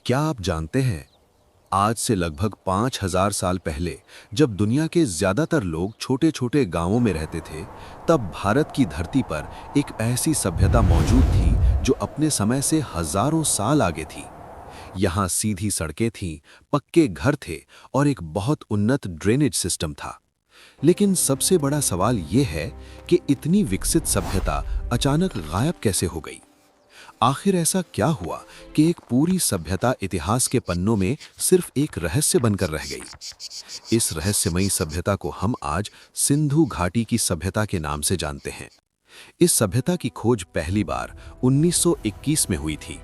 क्या आप जानते हैं, आज से लगभग 5000 साल पहले जब दुनिया के ज्यादातर लोग छोटे-छोटे गांवों में रहते थे, तब भारत की धरती पर एक ऐसी सभ्यता मौजूद थी जो अपने समय से हजारों साल आगे थी। यहाँ सीधी सड़कें थीं, पक्के घर थे और एक बहुत उन्नत ड्रेनेज सिस्टम था। लेकिन सबसे बड़ा सवाल ये है कि इतनी विकसित सभ्यता अचानक गायब कैसे हो गई। आखिर ऐसा क्या हुआ कि एक पूरी सभ्यता इतिहास के पन्नों में सिर्फ एक रहस्य बनकर रह गई। इस रहस्यमयी सभ्यता को हम आज सिंधु घाटी की सभ्यता के नाम से जानते हैं। इस सभ्यता की खोज पहली बार 1921 में हुई थी,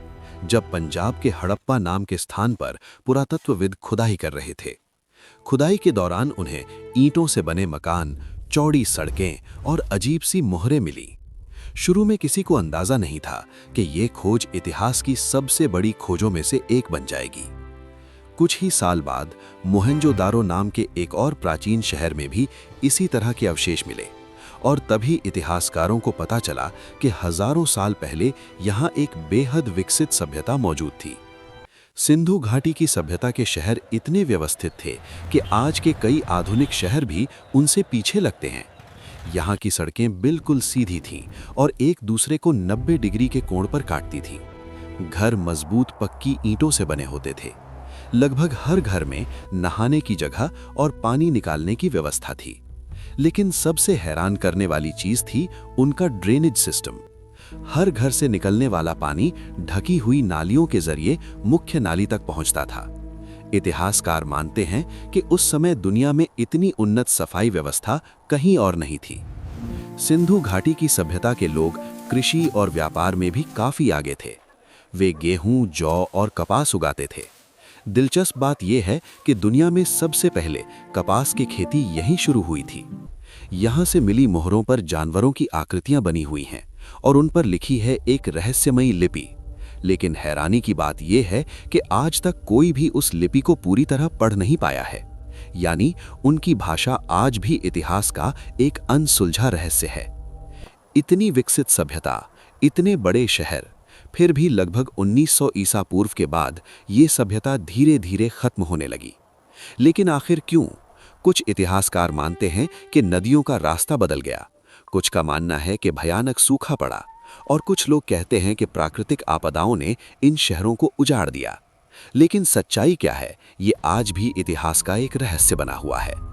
जब पंजाब के हड़प्पा नाम के स्थान पर पुरातत्वविद खुदाई कर रहे थे। खुदाई के दौरान उन्हें ईंटों से बने मकान, चौड़ी सड़कें और अजीब सी मोहरें मिली। शुरू में किसी को अंदाजा नहीं था कि ये खोज इतिहास की सबसे बड़ी खोजों में से एक बन जाएगी। कुछ ही साल बाद मोहनजोदारो नाम के एक और प्राचीन शहर में भी इसी तरह के अवशेष मिले और तभी इतिहासकारों को पता चला कि हजारों साल पहले यहाँ एक बेहद विकसित सभ्यता मौजूद थी। सिंधु घाटी की सभ्यता के शहर इतने व्यवस्थित थे कि आज के कई आधुनिक शहर भी उनसे पीछे लगते हैं। यहाँ की सड़कें बिल्कुल सीधी थीं और एक दूसरे को 90 डिग्री के कोण पर काटती थीं। घर मजबूत पक्की ईंटों से बने होते थे। लगभग हर घर में नहाने की जगह और पानी निकालने की व्यवस्था थी। लेकिन सबसे हैरान करने वाली चीज थी उनका ड्रेनेज सिस्टम। हर घर से निकलने वाला पानी ढकी हुई नालियों के जरिए मुख्य नाली तक पहुंचता था। इतिहासकार मानते हैं कि उस समय दुनिया में इतनी उन्नत सफाई व्यवस्था कहीं और नहीं थी। सिंधु घाटी की सभ्यता के लोग कृषि और व्यापार में भी काफी आगे थे। वे गेहूं, जौ और कपास उगाते थे। दिलचस्प बात यह है कि दुनिया में सबसे पहले कपास की खेती यहीं शुरू हुई थी। यहाँ से मिली मोहरों पर जानवरों की आकृतियां बनी हुई हैं और उन पर लिखी है एक रहस्यमयी लिपि। लेकिन हैरानी की बात यह है कि आज तक कोई भी उस लिपि को पूरी तरह पढ़ नहीं पाया है। यानी उनकी भाषा आज भी इतिहास का एक अनसुलझा रहस्य है। इतनी विकसित सभ्यता, इतने बड़े शहर, फिर भी लगभग 1900 ईसा पूर्व के बाद ये सभ्यता धीरे धीरे खत्म होने लगी। लेकिन आखिर क्यों? कुछ इतिहासकार मानते हैं कि नदियों का रास्ता बदल गया, कुछ का मानना है कि भयानक सूखा पड़ा और कुछ लोग कहते हैं कि प्राकृतिक आपदाओं ने इन शहरों को उजाड़ दिया। लेकिन सच्चाई क्या है, ये आज भी इतिहास का एक रहस्य बना हुआ है।